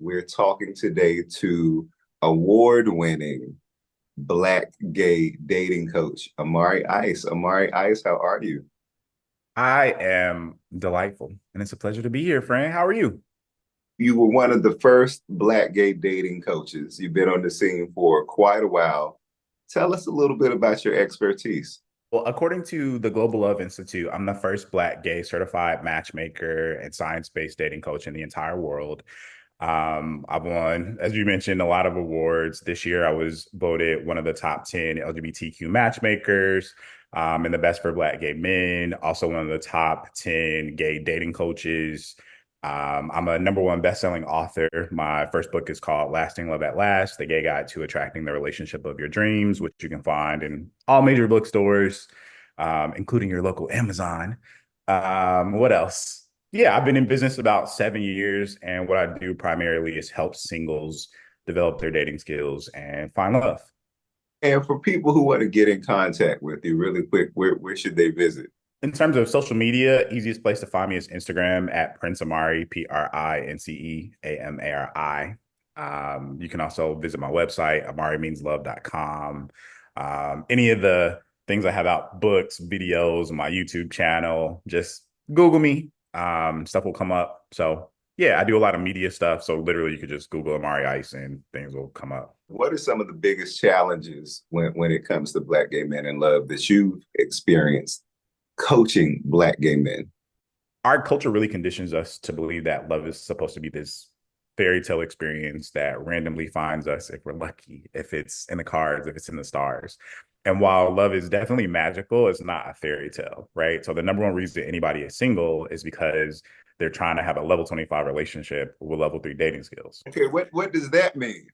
We're talking today to award-winning Black gay dating coach, Amari Ice. Amari Ice, how are you? I am delightful, and it's a pleasure to be here, friend. How are you? You were one of the first Black gay dating coaches. You've been on the scene for quite a while. Tell us a little bit about your expertise. Well, according to the Global Love Institute, I'm the first Black gay certified matchmaker and science-based dating coach in the entire world. I've won, as you mentioned, a lot of awards. This year, I was voted one of the top 10 LGBTQ matchmakers and the best for Black gay men. Also, one of the top 10 gay dating coaches. I'm a number one best-selling author. My first book is called Lasting Love at Last, The Gay Guide to Attracting the Relationship of Your Dreams, which you can find in all major bookstores, including your local Amazon. What else? Yeah, I've been in business about 7 years, and what I do primarily is help singles develop their dating skills and find love. And for people who want to get in contact with you really quick, where should they visit? In terms of social media, easiest place to find me is Instagram at Prince Amari, PrinceAmari. You can also visit my website, amarimeanslove.com. Any of the things I have out, books, videos, my YouTube channel, just Google me. Stuff will come up. So yeah, I do a lot of media stuff. So literally you could just Google Amari Ice and things will come up. What are some of the biggest challenges when it comes to Black gay men in love that you've experienced coaching Black gay men? Our culture really conditions us to believe that love is supposed to be this fairy tale experience that randomly finds us if we're lucky, if it's in the cards, if it's in the stars. And while love is definitely magical, it's not a fairy tale, right? So the number one reason anybody is single is because they're trying to have a level 25 relationship with level three dating skills. Okay, what does that mean?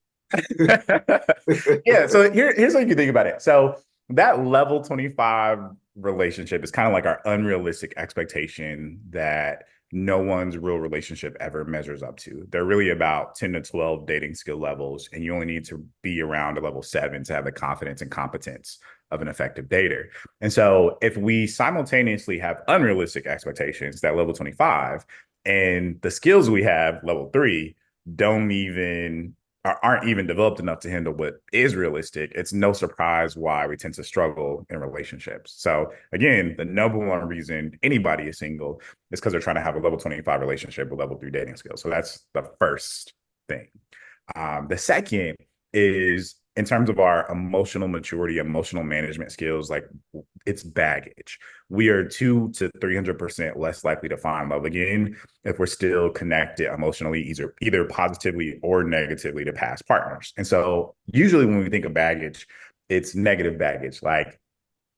Yeah, so here's how you can think about it. So that level 25 relationship is kind of like our unrealistic expectation that no one's real relationship ever measures up to. They're really about 10 to 12 dating skill levels, and you only need to be around a level 7 to have the confidence and competence of an effective dater. And so if we simultaneously have unrealistic expectations, that level 25, and the skills we have, level 3, don't even aren't even developed enough to handle what is realistic, it's no surprise why we tend to struggle in relationships. So again, the number one reason anybody is single is because they're trying to have a level 25 relationship with level 3 dating skills. So that's the first thing. The second is in terms of our emotional maturity, emotional management skills, like it's baggage. We are 200 to 300% less likely to find love again if we're still connected emotionally, either positively or negatively to past partners. And so usually when we think of baggage, it's negative baggage, like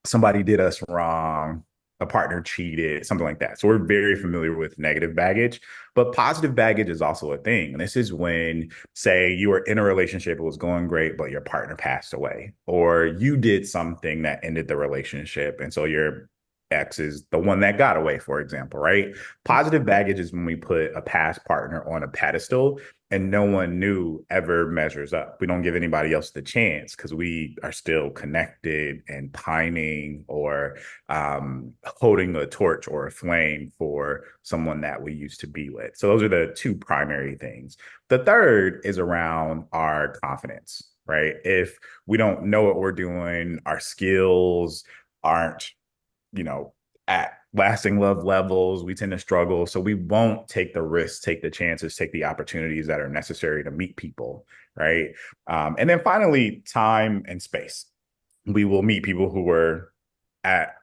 somebody did us wrong, a partner cheated, something like that. So we're very familiar with negative baggage, but positive baggage is also a thing. And this is when, say, you were in a relationship, it was going great, but your partner passed away, or you did something that ended the relationship. And so your ex is the one that got away, for example, right? Positive baggage is when we put a past partner on a pedestal and no one new ever measures up. We don't give anybody else the chance because we are still connected and pining or holding a torch or a flame for someone that we used to be with. So those are the two primary things. The third is around our confidence, right? If we don't know what we're doing, our skills aren't, at lasting love levels, we tend to struggle. So we won't take the risks, take the chances, take the opportunities that are necessary to meet people, right? And then finally, time and space. We will meet people who were at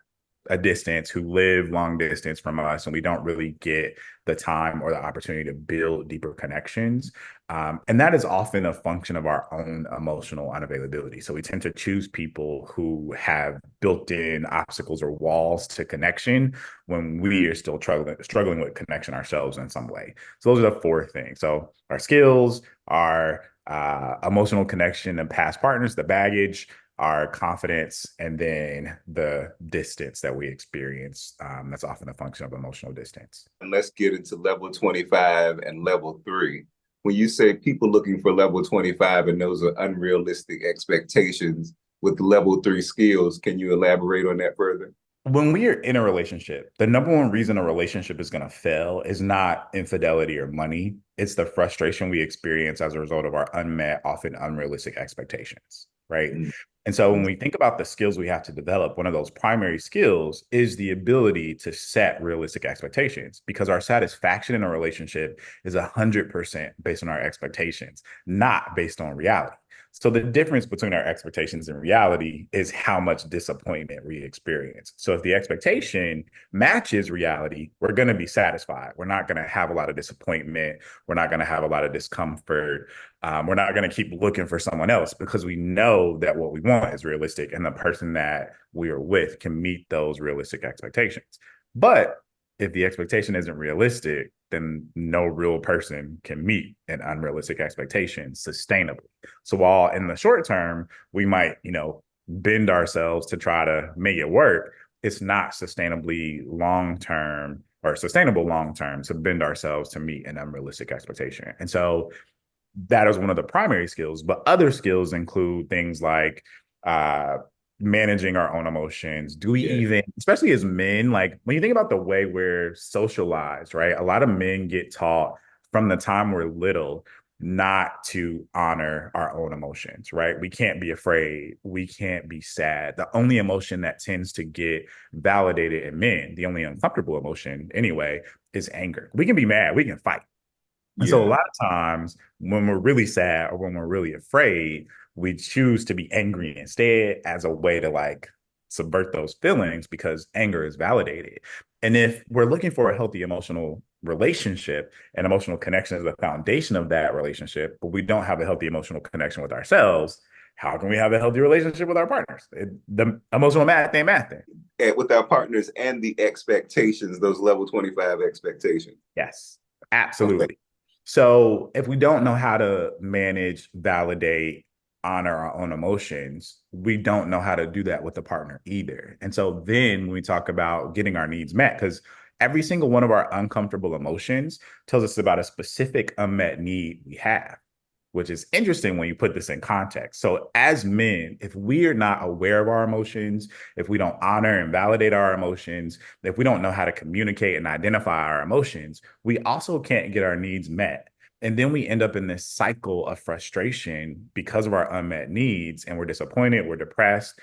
a distance, who live long distance from us, and we don't really get the time or the opportunity to build deeper connections. And that is often a function of our own emotional unavailability. So we tend to choose people who have built in obstacles or walls to connection when we are still struggling with connection ourselves in some way. So those are the four things. So our skills, our emotional connection and past partners, the baggage, our confidence, and then the distance that we experience. That's often a function of emotional distance. And let's get into level 25 and level 3. When you say people looking for level 25 and those are unrealistic expectations with level 3 skills, can you elaborate on that further? when we are in a relationship, the number one reason a relationship is going to fail is not infidelity or money. It's the frustration we experience as a result of our unmet, often unrealistic expectations, right? Mm. And so when we think about the skills we have to develop, one of those primary skills is the ability to set realistic expectations because our satisfaction in a relationship is 100% based on our expectations, not based on reality. So the difference between our expectations and reality is how much disappointment we experience. So if the expectation matches reality, we're going to be satisfied. We're not going to have a lot of disappointment. We're not going to have a lot of discomfort. We're not going to keep looking for someone else because we know that what we want is realistic and the person that we are with can meet those realistic expectations. But if the expectation isn't realistic, then no real person can meet an unrealistic expectation sustainably. So while in the short term, we might, bend ourselves to try to make it work, it's not sustainably long term or sustainable long term to bend ourselves to meet an unrealistic expectation. And so that is one of the primary skills, but other skills include things like uh, managing our own emotions. Do we Yeah. even, especially as men, like when you think about the way we're socialized, right? A lot of men get taught from the time we're little not to honor our own emotions, right? We can't be afraid. We can't be sad. The only emotion that tends to get validated in men, the only uncomfortable emotion anyway, is anger. We can be mad, we can fight. And so a Yeah. lot of times when we're really sad or when we're really afraid, we choose to be angry instead as a way to like subvert those feelings because anger is validated. And if we're looking for a healthy emotional relationship and emotional connection is the foundation of that relationship, but we don't have a healthy emotional connection with ourselves, how can we have a healthy relationship with our partners? The emotional math ain't math thing. And with our partners and the expectations, those level 25 expectations. Yes, Okay. absolutely. So if we don't know how to manage, validate, honor our own emotions, we don't know how to do that with the partner either. And so then when we talk about getting our needs met, because every single one of our uncomfortable emotions tells us about a specific unmet need we have, which is interesting when you put this in context. So as men, if we are not aware of our emotions, if we don't honor and validate our emotions, if we don't know how to communicate and identify our emotions, we also can't get our needs met. And then we end up in this cycle of frustration because of our unmet needs, and we're disappointed, we're depressed,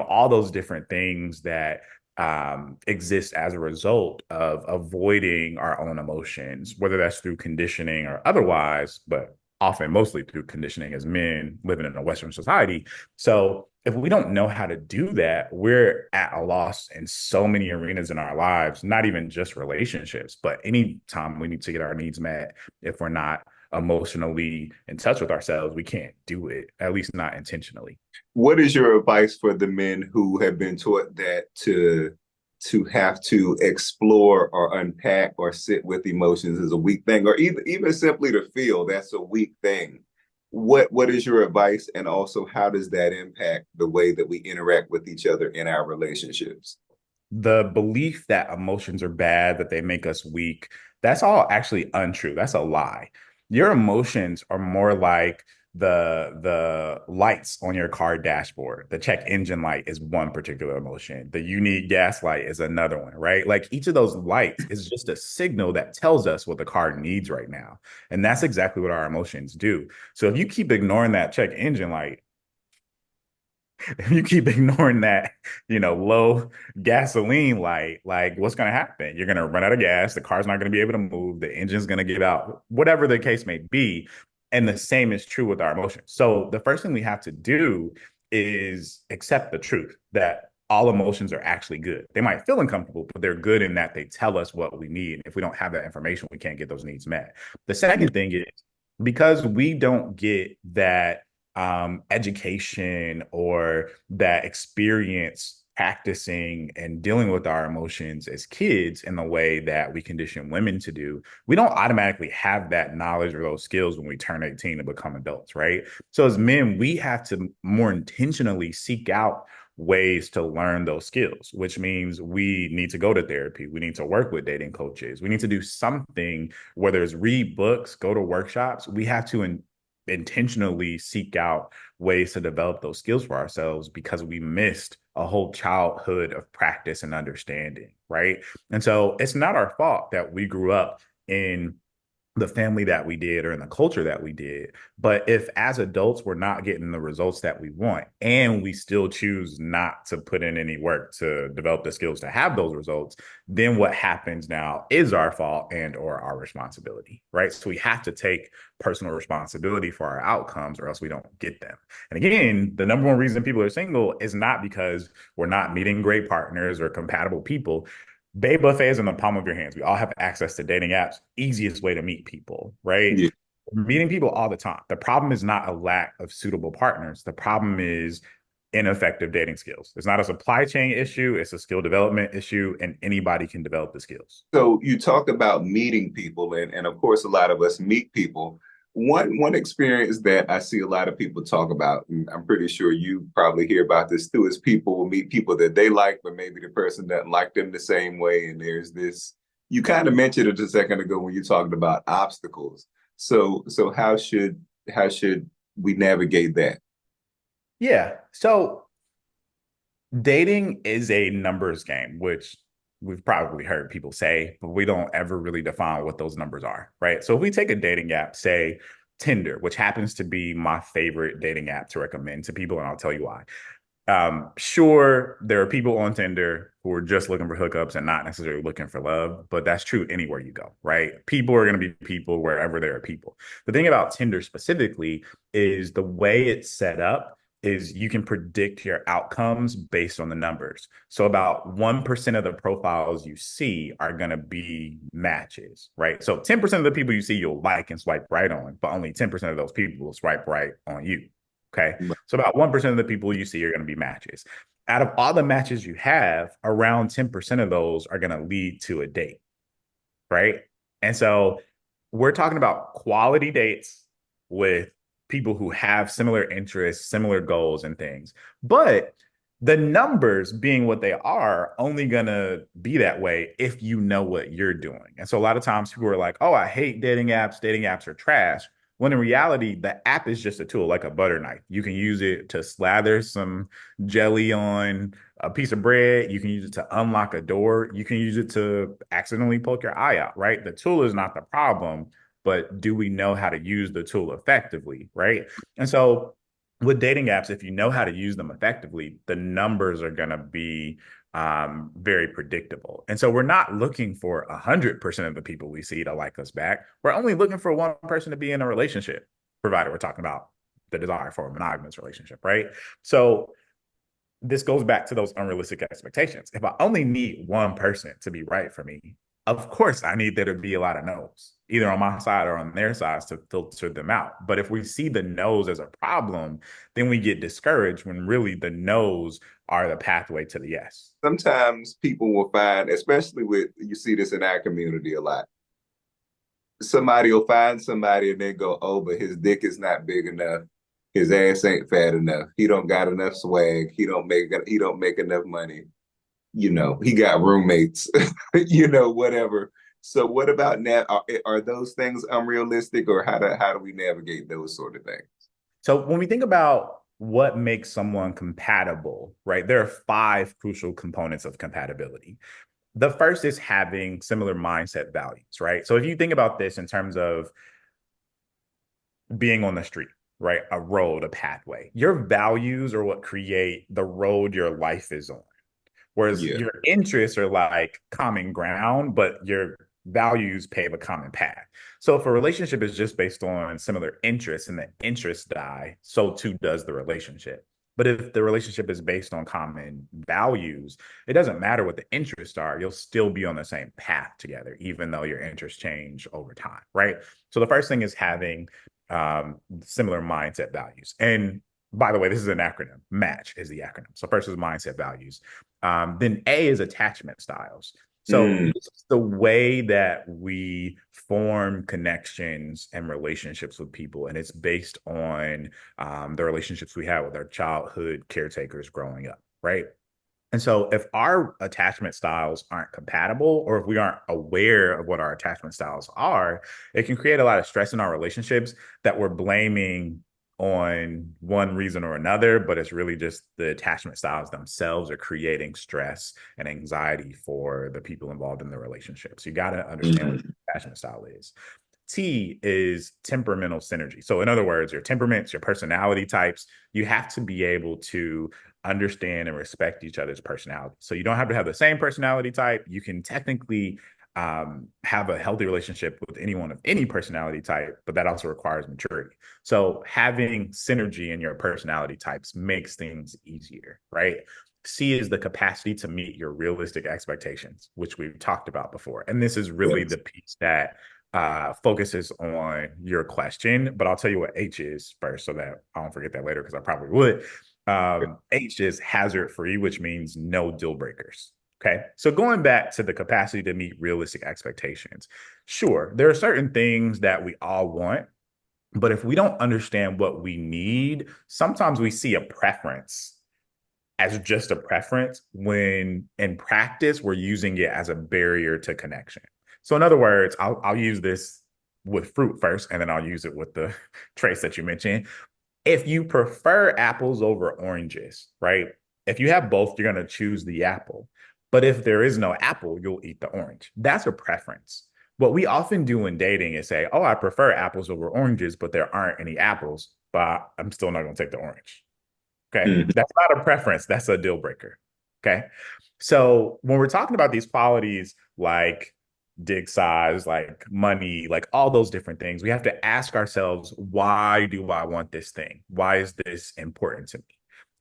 all those different things that exist as a result of avoiding our own emotions, whether that's through conditioning or otherwise, but often mostly through conditioning as men living in a Western society. So if we don't know how to do that, we're at a loss in so many arenas in our lives, not even just relationships, but anytime we need to get our needs met, if we're not emotionally in touch with ourselves, we can't do it, at least not intentionally. What is your advice for the men who have been taught that to have to explore or unpack or sit with emotions is a weak thing, or even simply to feel that's a weak thing? What is your advice, and also how does that impact the way that we interact with each other in our relationships? The belief that emotions are bad, that they make us weak, that's all actually untrue. That's a lie. Your emotions are more like the lights on your car dashboard. The check engine light is one particular emotion. The you need gas light is another one, right? Like each of those lights is just a signal that tells us what the car needs right now. And that's exactly what our emotions do. So if you keep ignoring that check engine light, if you keep ignoring that, low gasoline light, like what's going to happen? You're going to run out of gas. The car's not going to be able to move. The engine's going to give out, whatever the case may be. And the same is true with our emotions. So the first thing we have to do is accept the truth that all emotions are actually good. They might feel uncomfortable, but they're good in that they tell us what we need. If we don't have that information, we can't get those needs met. The second thing is because we don't get that education or that experience practicing and dealing with our emotions as kids in the way that we condition women to do, we don't automatically have that knowledge or those skills when we turn 18 and become adults, right? So as men, we have to more intentionally seek out ways to learn those skills, which means we need to go to therapy. We need to work with dating coaches. We need to do something, whether it's read books, go to workshops. We have to intentionally seek out ways to develop those skills for ourselves because we missed a whole childhood of practice and understanding, right? And so it's not our fault that we grew up in the family that we did or in the culture that we did. But if as adults we're not getting the results that we want and we still choose not to put in any work to develop the skills to have those results, then what happens now is our fault and or our responsibility, right? So we have to take personal responsibility for our outcomes or else we don't get them. And again, the number one reason people are single is not because we're not meeting great partners or compatible people. Bay Buffet is in the palm of your hands. We all have access to dating apps. Easiest way to meet people, right? Yeah. Meeting people all the time. The problem is not a lack of suitable partners. The problem is ineffective dating skills. It's not a supply chain issue. It's a skill development issue, and anybody can develop the skills. So you talk about meeting people, and of course, a lot of us meet people. One experience that I see a lot of people talk about, and I'm pretty sure you probably hear about this too, is people will meet people that they like, but maybe the person doesn't like them the same way. And there's this, you kind of mentioned it a second ago when you talked about obstacles. So how should we navigate that? Yeah. So dating is a numbers game, which we've probably heard people say, but we don't ever really define what those numbers are, right? So if we take a dating app, say Tinder, which happens to be my favorite dating app to recommend to people, and I'll tell you why. Sure, there are people on Tinder who are just looking for hookups and not necessarily looking for love, but that's true anywhere you go, right? People are going to be people wherever there are people. The thing about Tinder specifically is the way it's set up is you can predict your outcomes based on the numbers. So about 1% of the profiles you see are going to be matches, right? So 10% of the people you see you'll like and swipe right on, but only 10% of those people will swipe right on you. Okay. So about 1% of the people you see are going to be matches. Out of all the matches you have, around 10% of those are going to lead to a date. Right. And so we're talking about quality dates with people who have similar interests, similar goals, and things. But the numbers being what they are only going to be that way if you know what you're doing. And so a lot of times people are like, oh, I hate dating apps. Dating apps are trash. When in reality, the app is just a tool, like a butter knife. You can use it to slather some jelly on a piece of bread. You can use it to unlock a door. You can use it to accidentally poke your eye out, right? The tool is not the problem, but do we know how to use the tool effectively, right? And so with dating apps, if you know how to use them effectively, the numbers are going to be very predictable. And so we're not looking for 100% of the people we see to like us back. We're only looking for one person to be in a relationship, provided we're talking about the desire for a monogamous relationship, right? So this goes back to those unrealistic expectations. If I only need one person to be right for me, of course I need there to be a lot of no's, either on my side or on their sides to filter them out. But if we see the no's as a problem, then we get discouraged when really the no's are the pathway to the yes. Sometimes people will find, especially with, you see this in our community a lot, somebody will find somebody and they go, oh, but his dick is not big enough. His ass ain't fat enough. He don't got enough swag. He don't make enough money. He got roommates, whatever. So what about that? Are those things unrealistic, or how do we navigate those sort of things? So when we think about what makes someone compatible, right, there are five crucial components of compatibility. The first is having similar mindset values, right? So if you think about this in terms of being on the street, right, a road, a pathway, your values are what create the road your life is on. Whereas Yeah. your interests are like common ground, but your values pave a common path. So if a relationship is just based on similar interests and the interests die, so too does the relationship. But if the relationship is based on common values, it doesn't matter what the interests are, you'll still be on the same path together, even though your interests change over time, right? So the first thing is having similar mindset values. And by the way, this is an acronym. MATCH is the acronym. So first is mindset values. Then A is attachment styles. So Mm. this is the way that we form connections and relationships with people. And it's based on the relationships we have with our childhood caretakers growing up, right? And so if our attachment styles aren't compatible, or if we aren't aware of what our attachment styles are, it can create a lot of stress in our relationships that we're blaming on one reason or another, but it's really just the attachment styles themselves are creating stress and anxiety for the people involved in the relationship. So you got to understand what the attachment style is. T is temperamental synergy. So, in other words, your temperaments, your personality types, you have to be able to understand and respect each other's personality. So, you don't have to have the same personality type. You can technically have a healthy relationship with anyone of any personality type, but that also requires maturity. So, having synergy in your personality types makes things easier, right? C is the capacity to meet your realistic expectations, which we've talked about before. And this is really Yes. the piece that focuses on your question, but I'll tell you what H is first so that I don't forget that later because I probably would. H is hazard free, which means no deal breakers. Okay. So going back to the capacity to meet realistic expectations, sure, there are certain things that we all want, but if we don't understand what we need, sometimes we see a preference as just a preference when in practice we're using it as a barrier to connection. So in other words, I'll use this with fruit first, and then I'll use it with the traits that you mentioned. If you prefer apples over oranges, right? If you have both, you're going to choose the apple. But if there is no apple, you'll eat the orange. That's a preference. What we often do in dating is say, oh, I prefer apples over oranges, but there aren't any apples, but I'm still not going to take the orange. Okay. Mhm. That's not a preference. That's a deal breaker. Okay. So when we're talking about these qualities like dig size, like money, like all those different things, we have to ask ourselves, why do I want this thing? Why is this important to me?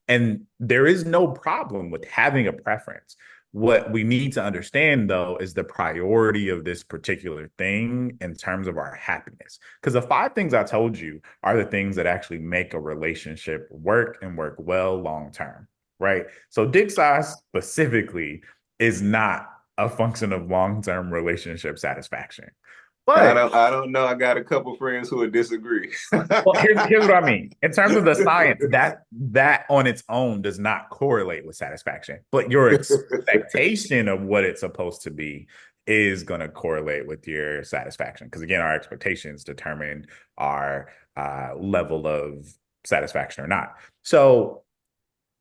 And there is no problem with having a preference. What we need to understand, though, is the priority of this particular thing in terms of our happiness. Because the five things I told you are the things that actually make a relationship work and work well long term, right? So, dick size specifically is not a function of long term relationship satisfaction. But I don't know. I got a couple friends who would disagree. well, here's what I mean. In terms of the science, that on its own does not correlate with satisfaction, but your expectation of what it's supposed to be is going to correlate with your satisfaction. Because again, our expectations determine our level of satisfaction or not. So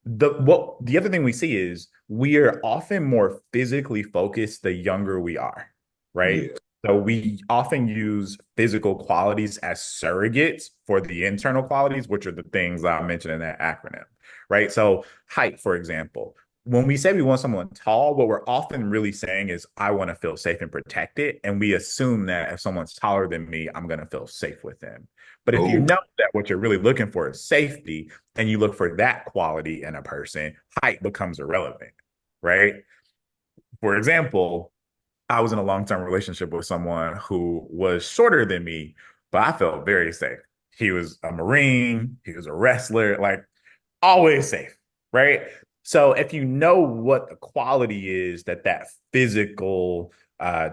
the other thing we see is we are often more physically focused the younger we are, right? Yeah. So we often use physical qualities as surrogates for the internal qualities, which are the things I mentioned in that acronym, right? So height, for example, when we say we want someone tall, what we're often really saying is I want to feel safe and protected, and we assume that if someone's taller than me, I'm going to feel safe with them. But if you Oh, know that what you're really looking for is safety, and you look for that quality in a person, height becomes irrelevant, right? For example, I was in a long-term relationship with someone who was shorter than me, but I felt very safe. He was a Marine, he was a wrestler, like always safe, right? So if you know what the quality is that that physical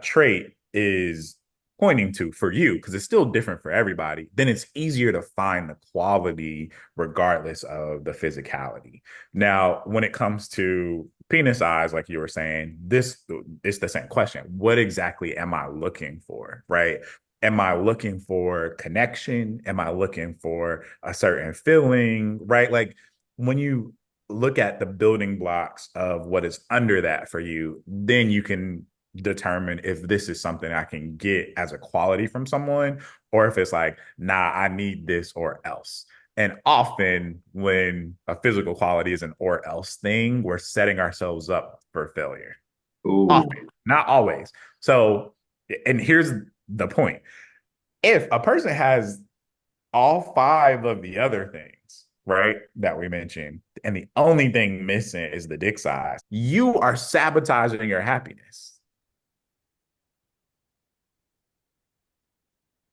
trait is pointing to for you, because it's still different for everybody, then it's easier to find the quality regardless of the physicality. Now, when it comes to penis size, like you were saying, this it's the same question. What exactly am I looking for, right? Am I looking for connection? Am I looking for a certain feeling, right? Like when you look at the building blocks of what is under that for you, then you can determine if this is something I can get as a quality from someone, or if it's like, nah, I need this or else. And often when a physical quality is an or else thing, we're setting ourselves up for failure. ooh. Often, not always. So, and here's the point. If a person has all five of the other things, right, that we mentioned, and the only thing missing is the dick size, you are sabotaging your happiness.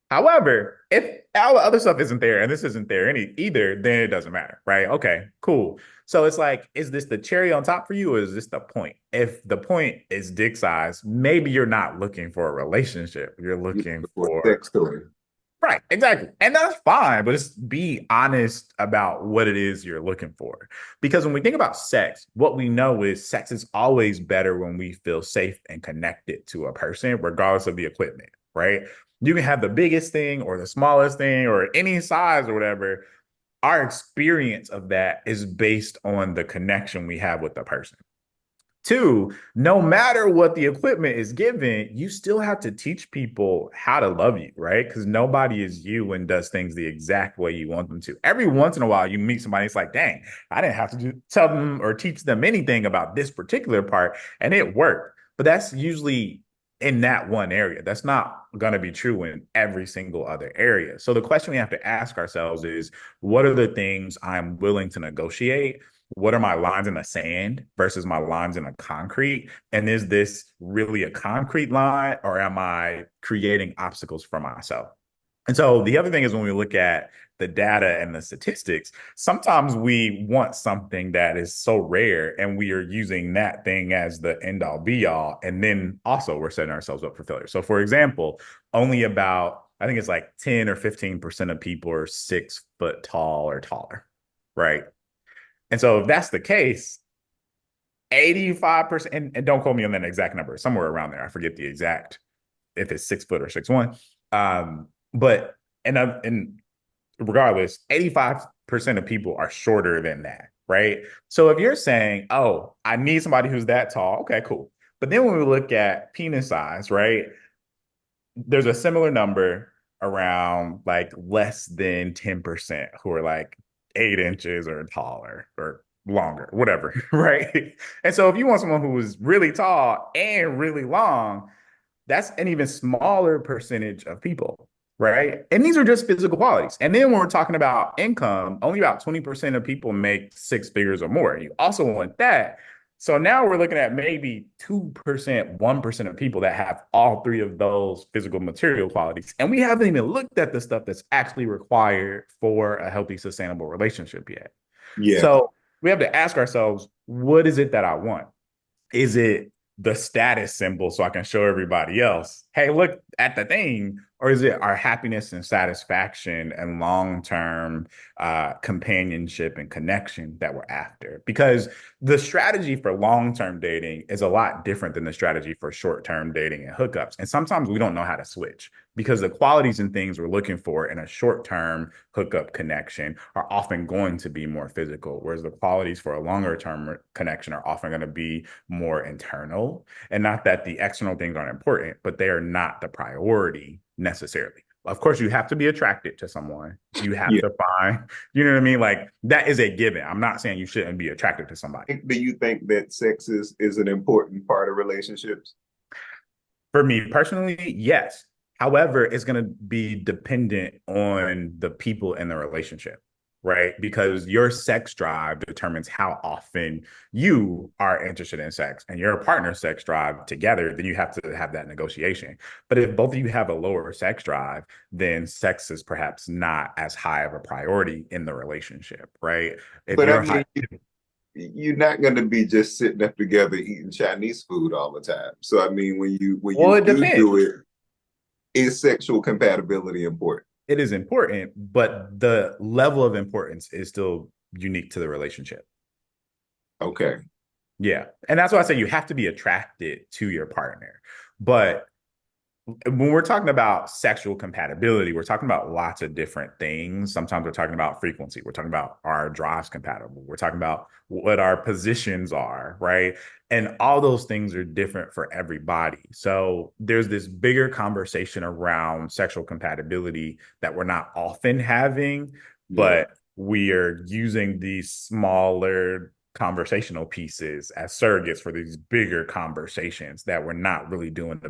However, if all the other stuff isn't there and this isn't there any either, then it doesn't matter, right? Okay, cool. So it's like, is this the cherry on top for you, or is this the point? If the point is dick size, maybe you're not looking for a relationship. You're looking For for sex story. Right, exactly. And that's fine, but just be honest about what it is you're looking for. Because when we think about sex, what we know is sex is always better when we feel safe and connected to a person, regardless of the equipment, right? You can have the biggest thing or the smallest thing or any size or whatever. Our experience of that is based on the connection we have with the person. Two, no matter what the equipment is given, you still have to teach people how to love you, right? Because nobody is you and does things the exact way you want them to. Every once in a while, you meet somebody, it's like, dang, I didn't have to tell them or teach them anything about this particular part, and it worked. But that's usually in that one area. That's not going to be true in every single other area. So the question we have to ask ourselves is, what are the things I'm willing to negotiate? What are my lines in the sand versus my lines in the concrete? And is this really a concrete line, or am I creating obstacles for myself? And so the other thing is, when we look at the data and the statistics, sometimes we want something that is so rare and we are using that thing as the end all be all. And then also we're setting ourselves up for failure. So for example, only about, I think it's like 10 or 15% of people are 6 foot tall or taller, right? And so if that's the case, 85%, and don't quote me on that exact number, somewhere around there. I forget the exact, if it's 6 foot or 6'1". But and regardless, 85% of people are shorter than that, right? So if you're saying, oh, I need somebody who's that tall, okay, cool. But then when we look at penis size, right? There's a similar number around like less than 10% who are like 8 inches or taller or longer, whatever, right? And so if you want someone who is really tall and really long, that's an even smaller percentage of people, right? And these are just physical qualities. And then when we're talking about income, only about 20% of people make 6 figures or more. You also want that. So now we're looking at maybe 2%, 1% of people that have all three of those physical material qualities. And we haven't even looked at the stuff that's actually required for a healthy, sustainable relationship yet. Yeah. So we have to ask ourselves, what is it that I want? Is it the status symbol so I can show everybody else, hey, look at the thing? Or is it our happiness and satisfaction and long-term companionship and connection that we're after? Because the strategy for long-term dating is a lot different than the strategy for short-term dating and hookups. And sometimes we don't know how to switch, because the qualities and things we're looking for in a short-term hookup connection are often going to be more physical, whereas the qualities for a longer-term connection are often going to be more internal. And not that the external things aren't important, but they are not the priority necessarily. Of course, you have to be attracted to someone. You have Yeah. to find, you know what I mean? Like, that is a given. I'm not saying you shouldn't be attracted to somebody. Do you think that sex is an important part of relationships? For me personally, yes. However, it's going to be dependent on the people in the relationship, right? Because your sex drive determines how often you are interested in sex, and your partner's sex drive together, then you have to have that negotiation. But if both of you have a lower sex drive, then sex is perhaps not as high of a priority in the relationship, right? If But I you're high, mean, you're not going to be just sitting up together eating Chinese food all the time. So I mean, when well, you it depends. do it, is sexual compatibility important? It is important, but the level of importance is still unique to the relationship. Okay. Yeah. And that's why I say you have to be attracted to your partner. But when we're talking about sexual compatibility, we're talking about lots of different things. Sometimes we're talking about frequency. We're talking about, our drives compatible. We're talking about what our positions are, right? And all those things are different for everybody. So there's this bigger conversation around sexual compatibility that we're not often having, Yeah. but we are using these smaller conversational pieces as surrogates for these bigger conversations that we're not really doing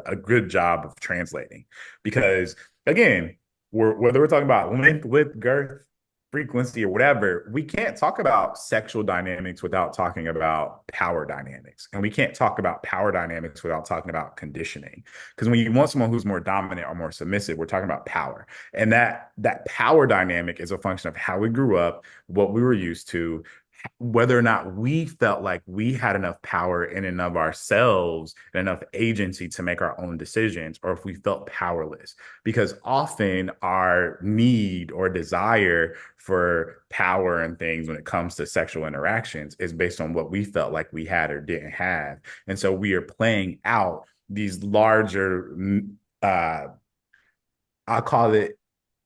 a good job of translating. Because again, whether we're talking about length, width, girth, frequency, or whatever, we can't talk about sexual dynamics without talking about power dynamics. And we can't talk about power dynamics without talking about conditioning. Because when you want someone who's more dominant or more submissive, we're talking about power. And that power dynamic is a function of how we grew up, what we were used to, whether or not we felt like we had enough power in and of ourselves and enough agency to make our own decisions, or if we felt powerless. Because often our need or desire for power and things when it comes to sexual interactions is based on what we felt like we had or didn't have. And so we are playing out these larger, I'll call it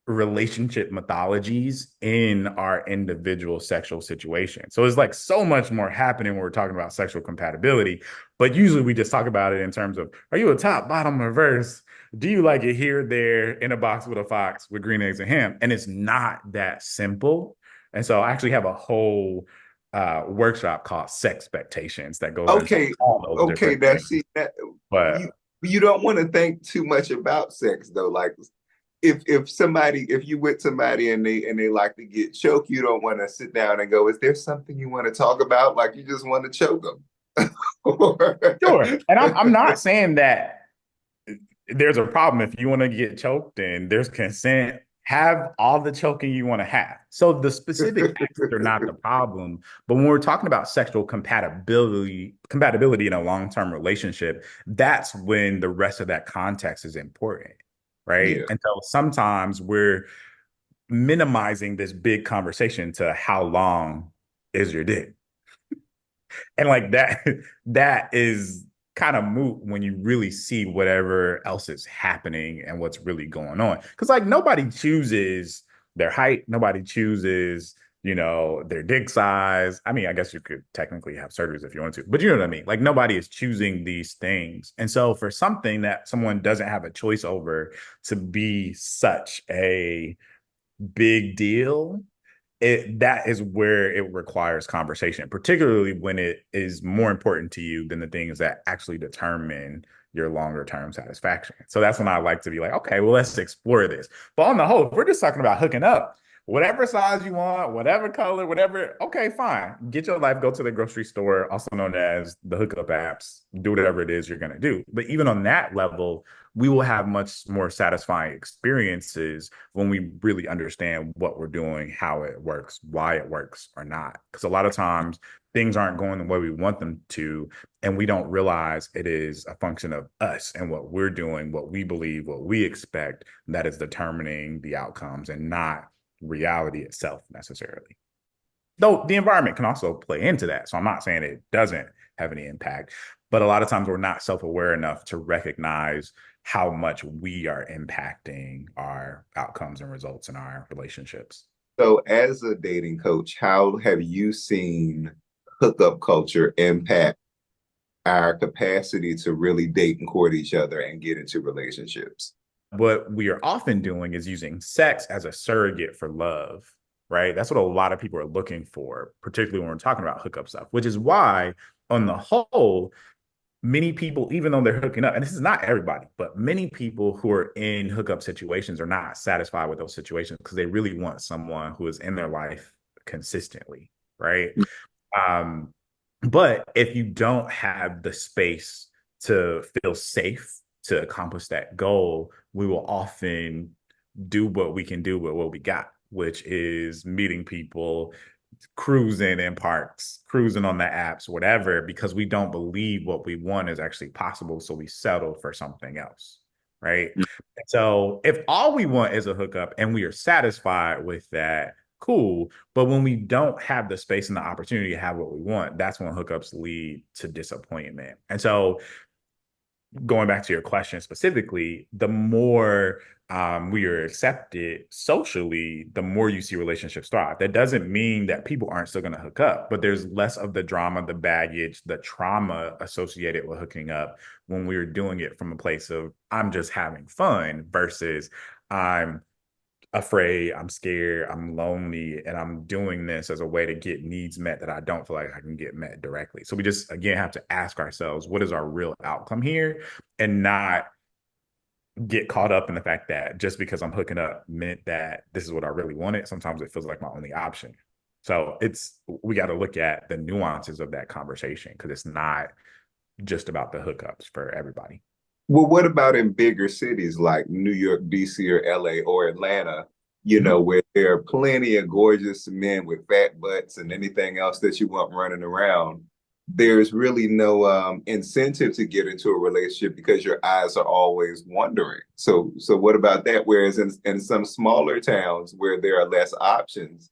relationship mythologies in our individual sexual situation. So it's like so much more happening when we're talking about sexual compatibility, but usually we just talk about it in terms of, are you a top, bottom, reverse? Do you like it here, there, in a box with a fox with green eggs and ham? And it's not that simple. And so I actually have a whole workshop called Sex Expectations that goes into Okay, all those okay, different that's things. see that But you don't want to think too much about sex though. Like if you with somebody and they like to get choked, you don't want to sit down and go, is there something you want to talk about? Like you just want to choke them. sure. And I'm not saying that there's a problem if you want to get choked and there's consent. Have all the choking you want to have. So the specific acts are not the problem. But when we're talking about sexual compatibility in a long-term relationship, that's when the rest of that context is important, right? Yeah. And so sometimes we're minimizing this big conversation to how long is your dick? And like that, that is kind of moot when you really see whatever else is happening and what's really going on. Because like nobody chooses their height, nobody chooses, their dick size. I mean, I guess you could technically have surgeries if you want to, but you know what I mean? Like nobody is choosing these things. And so for something that someone doesn't have a choice over to be such a big deal, that is where it requires conversation, particularly when it is more important to you than the things that actually determine your longer term satisfaction. So that's when I like to be like, okay, well, let's explore this. But on the whole, if we're just talking about hooking up, whatever size you want, whatever color, whatever, okay, fine. Get your life, go to the grocery store, also known as the hookup apps, do whatever it is you're going to do. But even on that level, we will have much more satisfying experiences when we really understand what we're doing, how it works, why it works or not. Because a lot of times things aren't going the way we want them to, and we don't realize it is a function of us and what we're doing, what we believe, what we expect that is determining the outcomes and not reality itself necessarily. Though the environment can also play into that. So I'm not saying it doesn't have any impact, but a lot of times we're not self-aware enough to recognize how much we are impacting our outcomes and results in our relationships. So as a dating coach, how have you seen hookup culture impact our capacity to really date and court each other and get into relationships? What we are often doing is using sex as a surrogate for love, right? That's what a lot of people are looking for, particularly when we're talking about hookup stuff, which is why, on the whole, many people, even though they're hooking up, and this is not everybody, but many people who are in hookup situations are not satisfied with those situations because they really want someone who is in their life consistently, right? Um, but if you don't have the space to feel safe to accomplish that goal, we will often do what we can do with what we got, which is meeting people, cruising in parks, cruising on the apps, whatever, because we don't believe what we want is actually possible. So we settle for something else. Right. So if all we want is a hookup and we are satisfied with that, cool. But when we don't have the space and the opportunity to have what we want, that's when hookups lead to disappointment. And so going back to your question specifically, the more we are accepted socially, the more you see relationships thrive. That doesn't mean that people aren't still going to hook up, but there's less of the drama, the baggage, the trauma associated with hooking up when we're doing it from a place of I'm just having fun versus I'm afraid, I'm scared, I'm lonely, and I'm doing this as a way to get needs met that I don't feel like I can get met directly. So we just, again, have to ask ourselves, what is our real outcome here? And not get caught up in the fact that just because I'm hooking up meant that this is what I really wanted. Sometimes it feels like my only option. So we got to look at the nuances of that conversation because it's not just about the hookups for everybody. Well, what about in bigger cities like New York, DC, or LA or Atlanta? you Mhm. know, where there are plenty of gorgeous men with fat butts and anything else that you want running around. There's really no incentive to get into a relationship because your eyes are always wandering. So what about that? Whereas in some smaller towns where there are less options,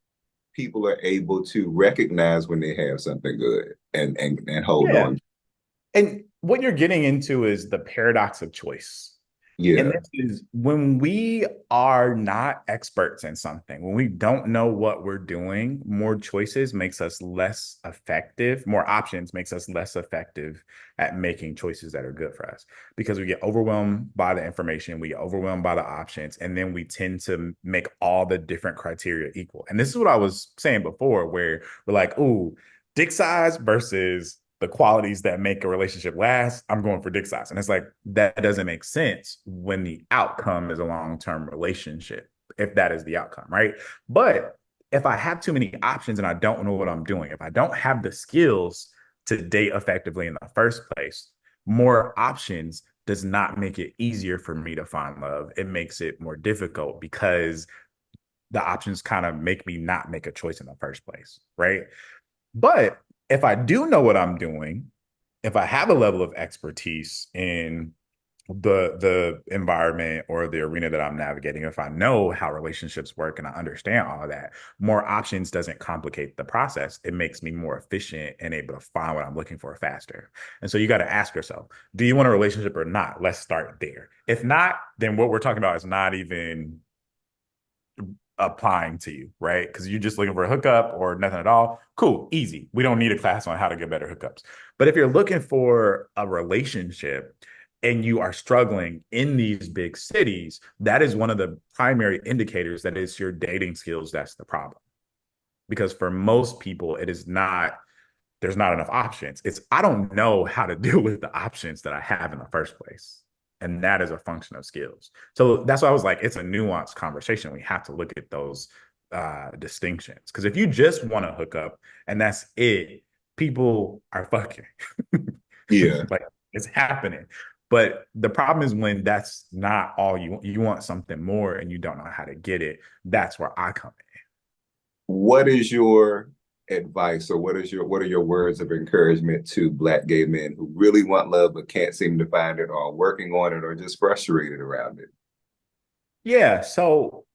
people are able to recognize when they have something good and hold Yeah. on. And what you're getting into is the paradox of choice. And Yeah. this is when we are not experts in something, when we don't know what we're doing, more choices makes us less effective. More options makes us less effective at making choices that are good for us because we get overwhelmed by the information, we get overwhelmed by the options, and then we tend to make all the different criteria equal. And this is what I was saying before, where we're like, "Ooh, dick size versus the qualities that make a relationship last, I'm going for dick size." And it's like, that doesn't make sense when the outcome is a long-term relationship, if that is the outcome, right? But if I have too many options and I don't know what I'm doing, if I don't have the skills to date effectively in the first place, more options does not make it easier for me to find love. It makes it more difficult because the options kind of make me not make a choice in the first place, right? But if I do know what I'm doing, if I have a level of expertise in the environment or the arena that I'm navigating, if I know how relationships work and I understand all of that, more options doesn't complicate the process. It makes me more efficient and able to find what I'm looking for faster. And so you got to ask yourself, do you want a relationship or not? Let's start there. If not, then what we're talking about is not even applying to you, right? Because you're just looking for a hookup or nothing at all. Cool, easy. We don't need a class on how to get better hookups. But if you're looking for a relationship and you are struggling in these big cities, that is one of the primary indicators that it's your dating skills that's the problem. Because for most people, it is not, there's not enough options. It's, I don't know how to deal with the options that I have in the first place. And that is a function of skills. So that's why I was like, it's a nuanced conversation. We have to look at those distinctions. Because if you just want to hook up and that's it, people are fucking. Yeah. Like, it's happening. But the problem is when that's not all you want, you want something more and you don't know how to get it. That's where I come in. What is your advice or what are your words of encouragement to Black gay men who really want love but can't seem to find it or are working on it or just frustrated around it? Yeah. So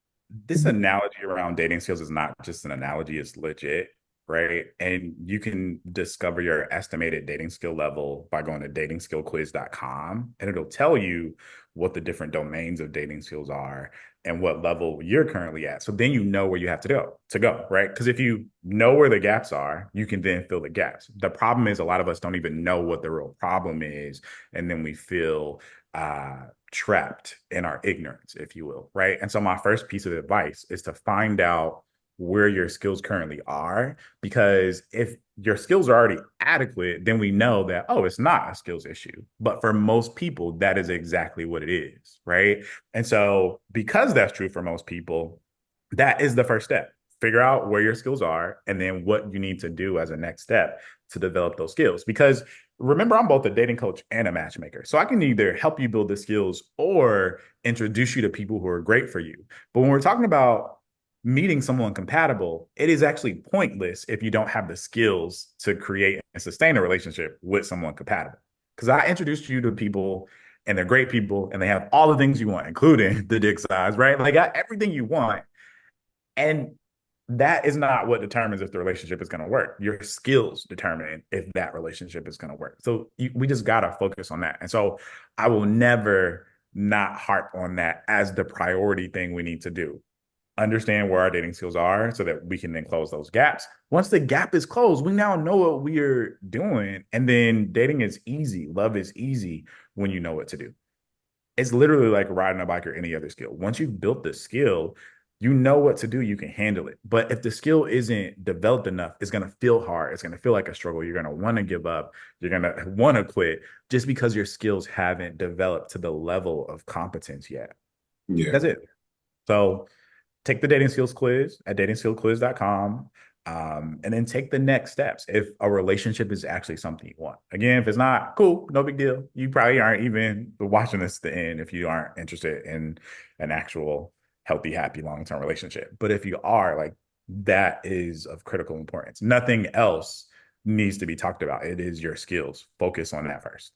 this analogy around dating skills is not just an analogy, it's legit, right? And you can discover your estimated dating skill level by going to datingskillquiz.com, and it'll tell you what the different domains of dating skills are and what level you're currently at. So then you know where you have to go, right? Because if you know where the gaps are, you can then fill the gaps. The problem is a lot of us don't even know what the real problem is, and then we feel trapped in our ignorance, if you will, right? And so my first piece of advice is to find out where your skills currently are, because if your skills are already adequate, then we know that, oh, it's not a skills issue. But for most people, that is exactly what it is, right? And so because that's true for most people, that is the first step. Figure out where your skills are and then what you need to do as a next step to develop those skills. Because remember, I'm both a dating coach and a matchmaker. So I can either help you build the skills or introduce you to people who are great for you. But when we're talking about meeting someone compatible, it is actually pointless if you don't have the skills to create and sustain a relationship with someone compatible. Because I introduced you to people and they're great people and they have all the things you want, including the dick size, right? Like, everything you want. And that is not what determines if the relationship is going to work. Your skills determine if that relationship is going to work. So we just got to focus on that. And so I will never not harp on that as the priority thing we need to do. Understand where our dating skills are so that we can then close those gaps. Once the gap is closed, we now know what we are doing. And then dating is easy. Love is easy when you know what to do. It's literally like riding a bike or any other skill. Once you've built the skill, you know what to do, you can handle it. But if the skill isn't developed enough, it's going to feel hard. It's going to feel like a struggle. You're going to want to give up. You're going to want to quit just because your skills haven't developed to the level of competence yet. Yeah. That's it. So take the dating skills quiz at datingskillquiz.com. And then take the next steps if a relationship is actually something you want. Again, if it's not, cool, no big deal. You probably aren't even watching this to the end if you aren't interested in an actual healthy, happy, long-term relationship. But if you are, like, that is of critical importance. Nothing else needs to be talked about. It is your skills. Focus on that first.